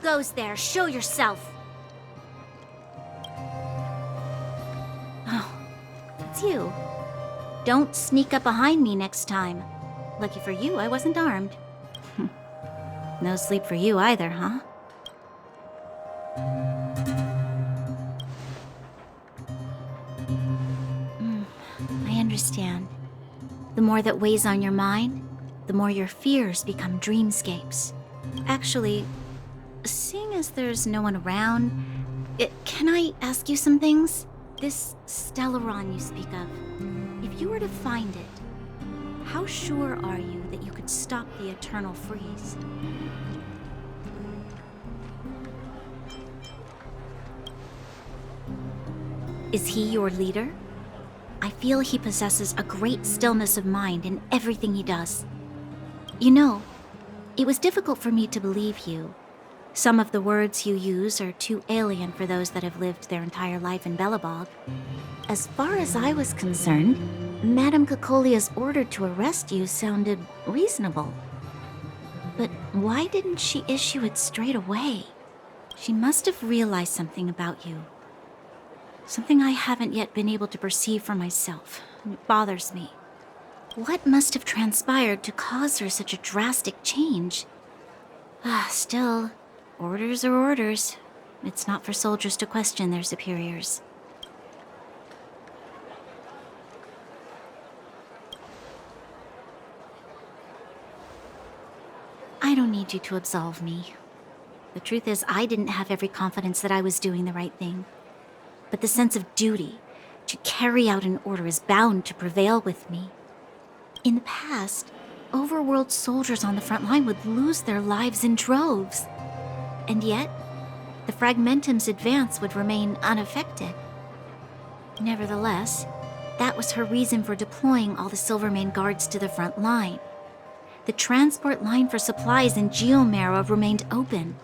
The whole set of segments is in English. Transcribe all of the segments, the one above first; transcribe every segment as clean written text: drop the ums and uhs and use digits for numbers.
goes there? Show yourself. Oh, it's you. Don't sneak up behind me next time. Lucky for you, I wasn't armed. No sleep for you either, huh? I understand. The more that weighs on your mind, the more your fears become dreamscapes. Actually, seeing as there's no one around, can I ask you some things? This Stellaron you speak of, if you were to find it, how sure are you that you could stop the eternal freeze? Is he your leader? I feel he possesses a great stillness of mind in everything he does. You know, it was difficult for me to believe you. Some of the words you use are too alien for those that have lived their entire life in Belobog. As far as I was concerned, Madame Cocolia's order to arrest you sounded reasonable. But why didn't she issue it straight away? She must have realized something about you. Something I haven't yet been able to perceive for myself. It bothers me. What must have transpired to cause her such a drastic change? Still, orders are orders. It's not for soldiers to question their superiors. I don't need you to absolve me. The truth is, I didn't have every confidence that I was doing the right thing. But the sense of duty to carry out an order is bound to prevail with me. In the past, overworld soldiers on the front line would lose their lives in droves. And yet, the Fragmentum's advance would remain unaffected. Nevertheless, that was her reason for deploying all the Silvermane guards to the front line. The transport line for supplies in Geomera remained open,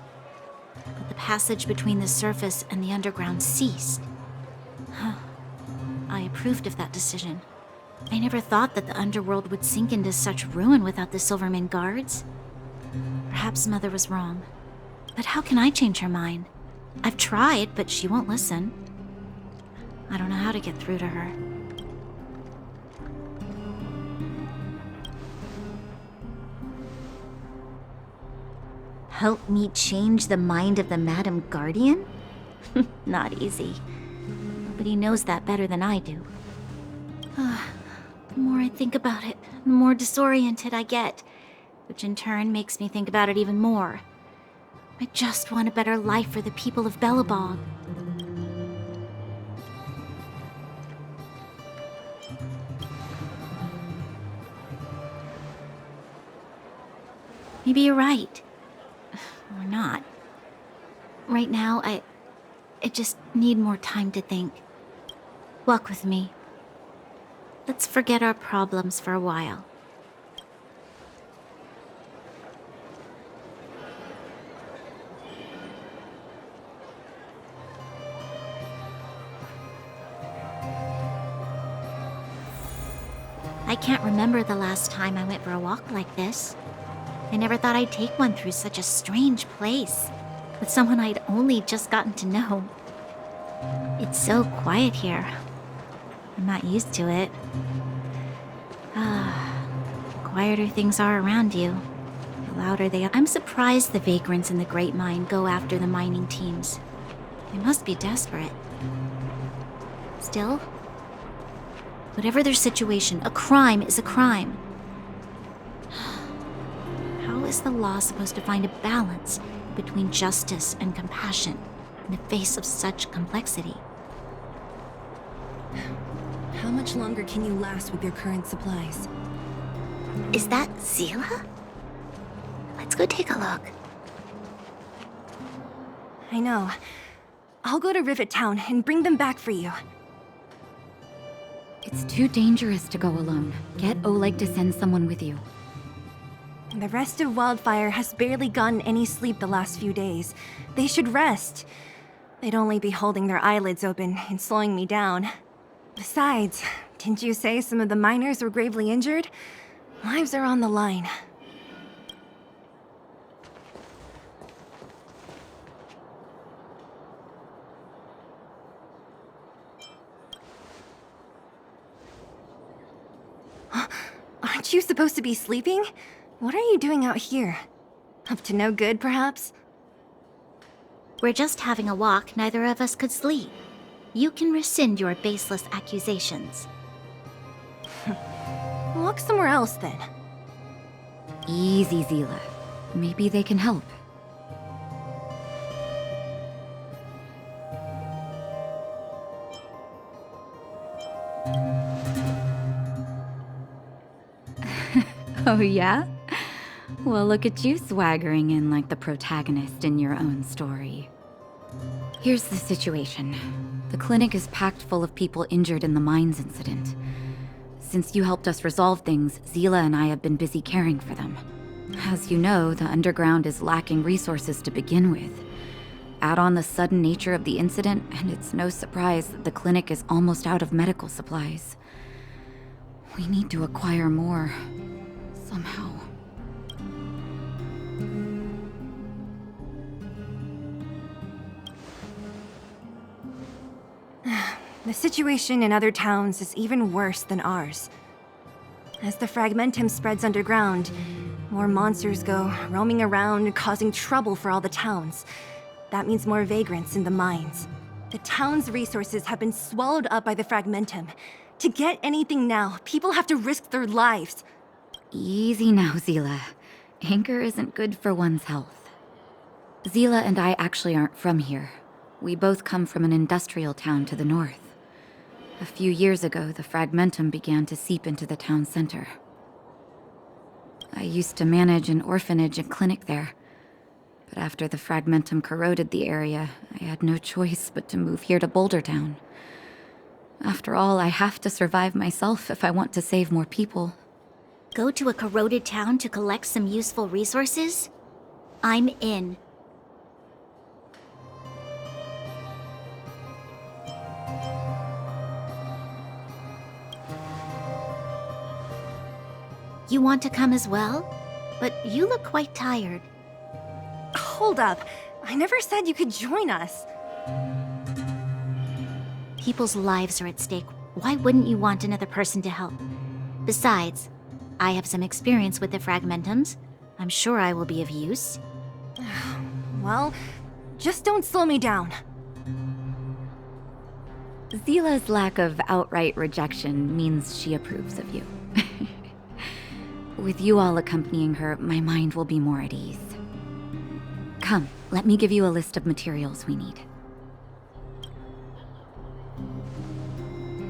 but the passage between the surface and the underground ceased. I approved of that decision. I never thought that the underworld would sink into such ruin without the Silvermane guards. Perhaps Mother was wrong. But how can I change her mind? I've tried, but she won't listen. I don't know how to get through to her. Help me change the mind of the Madam Guardian? Not easy. Nobody knows that better than I do. The more I think about it, the more disoriented I get, which in turn makes me think about it even more. I just want a better life for the people of Belobog. Maybe you're right. Or not. Right now, I just need more time to think. Walk with me. Let's forget our problems for a while. I can't remember the last time I went for a walk like this. I never thought I'd take one through such a strange place, with someone I'd only just gotten to know. It's so quiet here. I'm not used to it. The quieter things are around you, the louder they are. I'm surprised the vagrants in the Great Mine go after the mining teams. They must be desperate. Still, whatever their situation, a crime is a crime. How is the law supposed to find a balance between justice and compassion in the face of such complexity? How much longer can you last with your current supplies? Is that Zila? Let's go take a look. I know. I'll go to Rivet Town and bring them back for you. It's too dangerous to go alone. Get Oleg to send someone with you. The rest of Wildfire has barely gotten any sleep the last few days. They should rest. They'd only be holding their eyelids open and slowing me down. Besides, didn't you say some of the miners were gravely injured? Lives are on the line. Aren't you supposed to be sleeping? What are you doing out here? Up to no good, perhaps? We're just having a walk, neither of us could sleep. You can rescind your baseless accusations. Walk somewhere else, then. Easy, Zila. Maybe they can help. Oh, yeah? Well, look at you swaggering in like the protagonist in your own story. Here's the situation. The clinic is packed full of people injured in the mines incident. Since you helped us resolve things, Zila and I have been busy caring for them. As you know, the underground is lacking resources to begin with. Add on the sudden nature of the incident, and it's no surprise that the clinic is almost out of medical supplies. We need to acquire more. Somehow. The situation in other towns is even worse than ours. As the fragmentum spreads underground, more monsters go roaming around, causing trouble for all the towns. That means more vagrants in the mines. The town's resources have been swallowed up by the fragmentum. To get anything now, people have to risk their lives. Easy now, Zila. Anger isn't good for one's health. Zila and I actually aren't from here. We both come from an industrial town to the north. A few years ago, the fragmentum began to seep into the town center. I used to manage an orphanage and clinic there. But after the fragmentum corroded the area, I had no choice but to move here to Boulder Town. After all, I have to survive myself if I want to save more people. Go to a corroded town to collect some useful resources? I'm in. You want to come as well? But you look quite tired. Hold up. I never said you could join us. People's lives are at stake. Why wouldn't you want another person to help? Besides, I have some experience with the fragmentums. I'm sure I will be of use. Well, just don't slow me down. Zila's lack of outright rejection means she approves of you. With you all accompanying her, my mind will be more at ease. Come, let me give you a list of materials we need.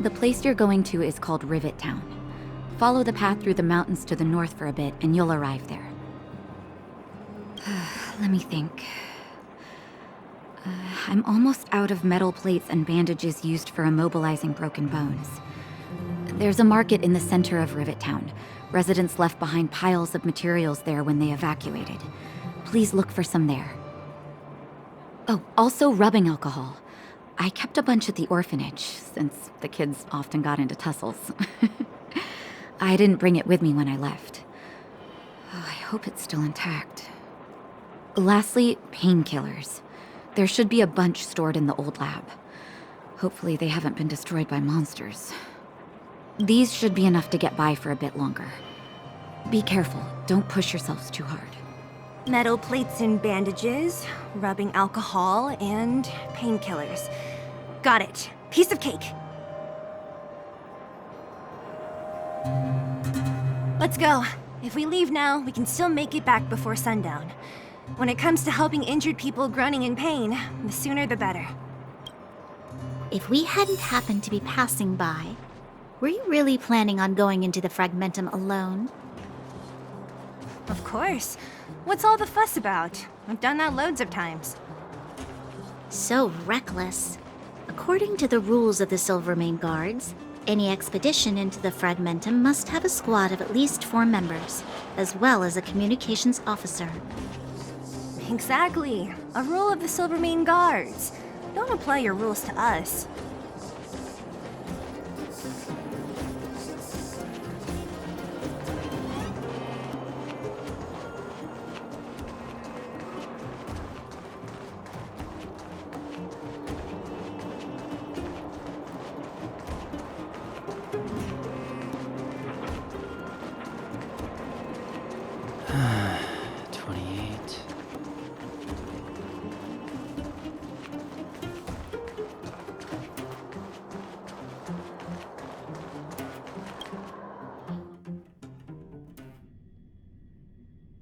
The place you're going to is called Rivet Town. Follow the path through the mountains to the north for a bit, and you'll arrive there. Let me think. I'm almost out of metal plates and bandages used for immobilizing broken bones. There's a market in the center of Rivet Town. Residents left behind piles of materials there when they evacuated. Please look for some there. Oh, also rubbing alcohol. I kept a bunch at the orphanage, since the kids often got into tussles. I didn't bring it with me when I left. Oh, I hope it's still intact. Lastly, painkillers. There should be a bunch stored in the old lab. Hopefully they haven't been destroyed by monsters. These should be enough to get by for a bit longer. Be careful, don't push yourselves too hard. Metal plates and bandages, rubbing alcohol, and painkillers. Got it. Piece of cake. Let's go. If we leave now, we can still make it back before sundown. When it comes to helping injured people groaning in pain, the sooner the better. If we hadn't happened to be passing by, were you really planning on going into the fragmentum alone? Of course. What's all the fuss about? I've done that loads of times. So reckless. According to the rules of the Silvermane Guards, any expedition into the fragmentum must have a squad of at least 4 members, as well as a communications officer. Exactly. A rule of the Silvermane Guards. Don't apply your rules to us.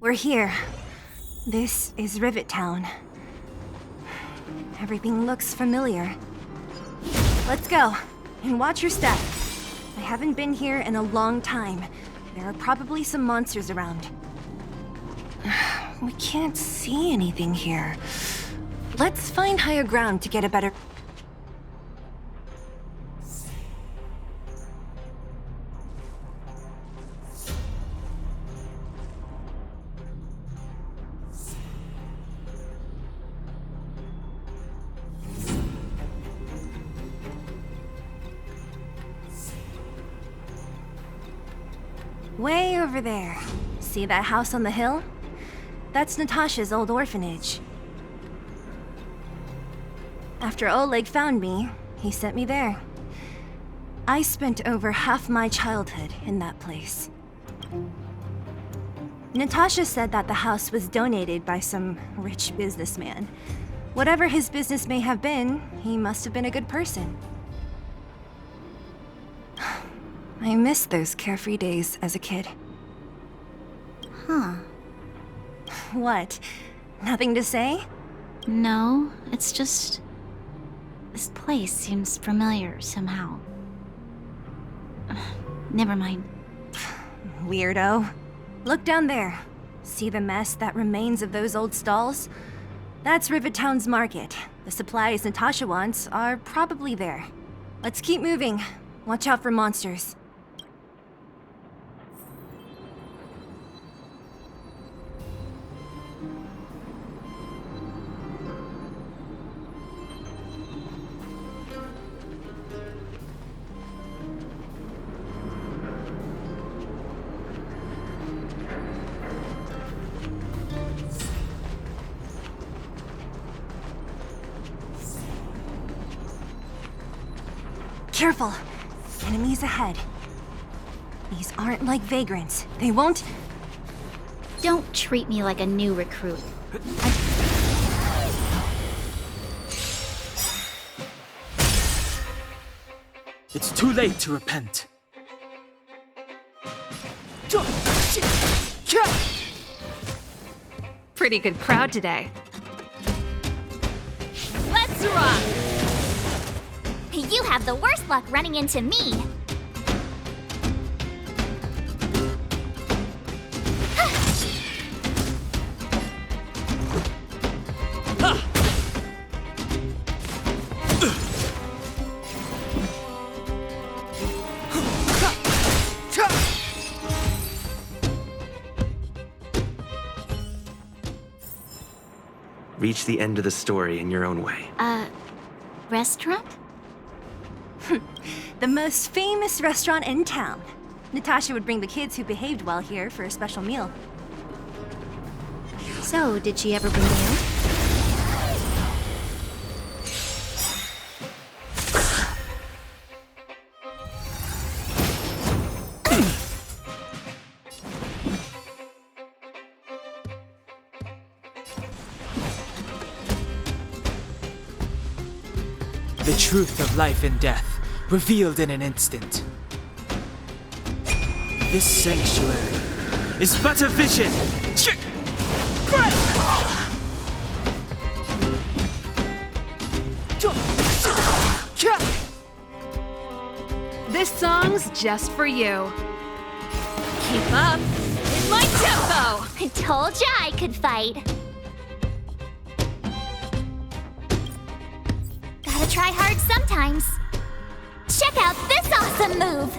We're here. This is Rivet Town. Everything looks familiar. Let's go, and watch your step. I haven't been here in a long time. There are probably some monsters around. We can't see anything here. Let's find higher ground to get a better... Way over there. See that house on the hill? That's Natasha's old orphanage. After Oleg found me, he sent me there. I spent over half my childhood in that place. Natasha said that the house was donated by some rich businessman. Whatever his business may have been, he must have been a good person. I miss those carefree days as a kid. Huh. What? Nothing to say? No, it's just... this place seems familiar somehow. Never mind. Weirdo. Look down there. See the mess that remains of those old stalls? That's Rivet Town's market. The supplies Natasha wants are probably there. Let's keep moving. Watch out for monsters. Careful! Enemies ahead. These aren't like vagrants. They won't... Don't treat me like a new recruit. It's too late to repent. Pretty good crowd today. Let's rock! You have the worst luck running into me. Reach the end of the story in your own way. Restaurant? The most famous restaurant in town. Natasha would bring the kids who behaved well here for a special meal. So, did she ever bring you? The truth of life and death, revealed in an instant. This sanctuary is but a vision. This song's just for you. Keep up in my tempo! I told ya I could fight. Gotta try hard sometimes. Check out this awesome move!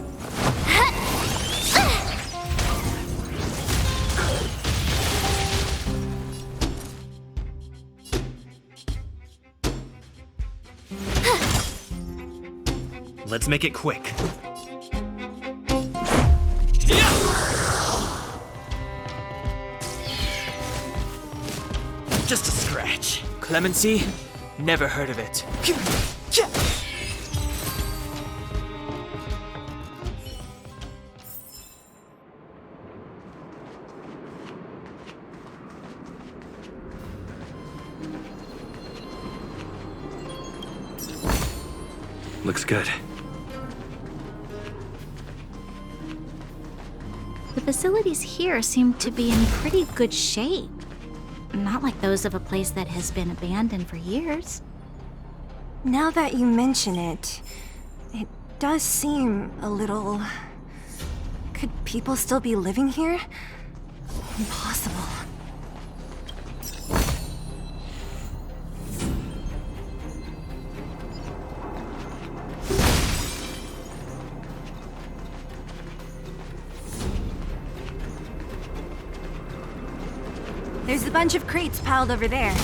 Let's make it quick. Just a scratch. Clemency? Never heard of it. Looks good. The facilities here seem to be in pretty good shape. Not like those of a place that has been abandoned for years. Now that you mention it, it does seem a little... Could people still be living here? Impossible. There's a bunch of crates piled over there.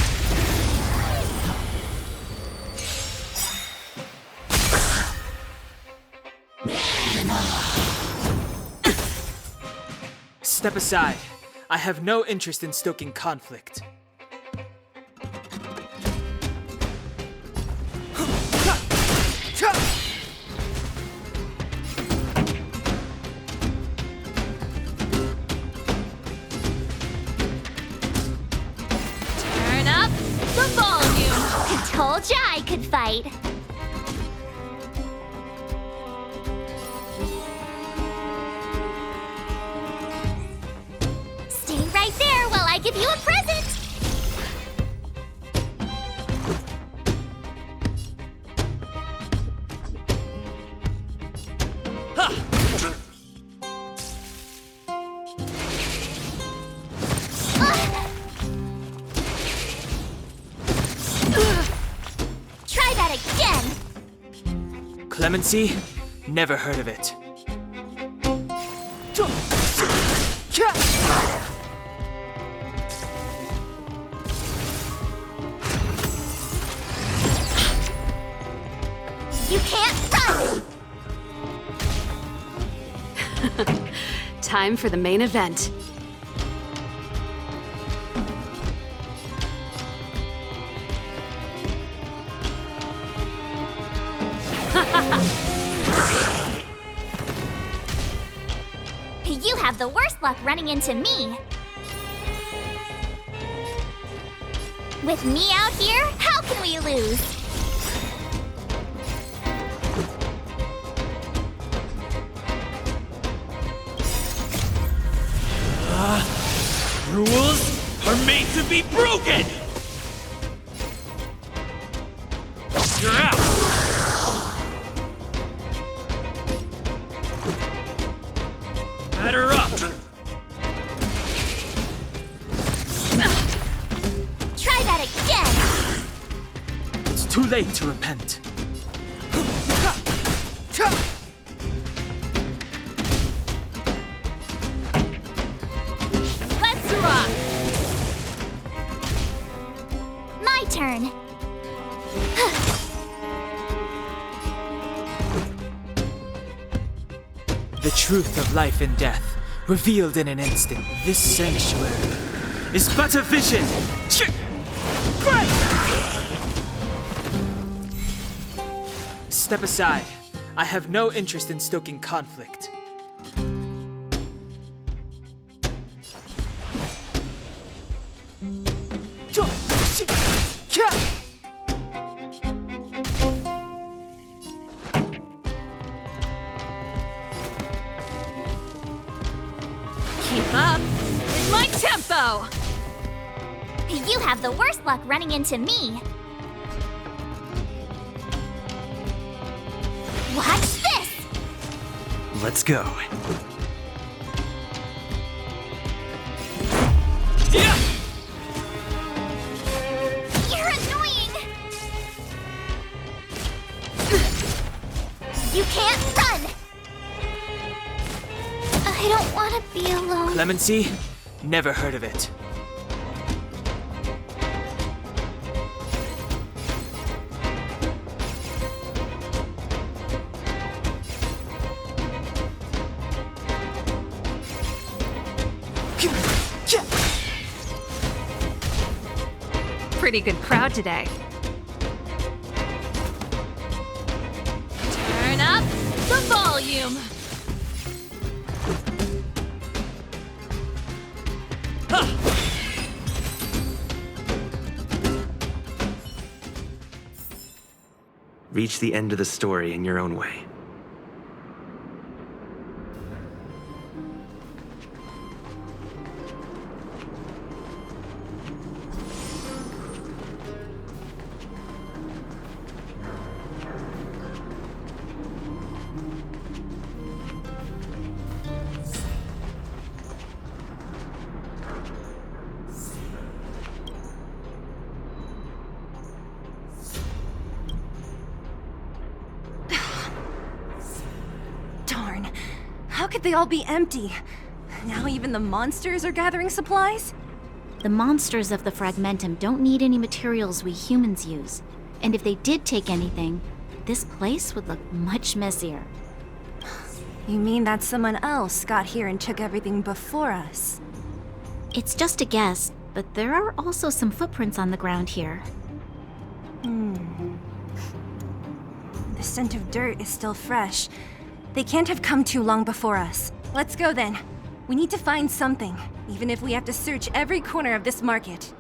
Step aside. I have no interest in stoking conflict. Turn up the volume. I told ya I could fight. Stay right there while I give you a present. Try that again. Clemency? Never heard of it. You can't run. Time for the main event. You have the worst luck running into me. With me out here, how can we lose? Rules are made to be broken! You're out! Batter up! Try that again. It's too late to repent. Let's rock. My turn. The truth of life and death, revealed in an instant. This sanctuary is but a vision. Step aside. I have no interest in stoking conflict. Keep up with my tempo! You have the worst luck running into me. Watch this! Let's go. Yeah! You're annoying! You can't run! I don't want to be alone. Clemency? Never heard of it. Pretty good crowd today. Turn up the volume. Reach the end of the story in your own way. Darn. How could they all be empty? Now even the monsters are gathering supplies? The monsters of the Fragmentum don't need any materials we humans use. And if they did take anything, this place would look much messier. You mean that someone else got here and took everything before us? It's just a guess, but there are also some footprints on the ground here. The scent of dirt is still fresh. They can't have come too long before us. Let's go then. We need to find something, even if we have to search every corner of this market.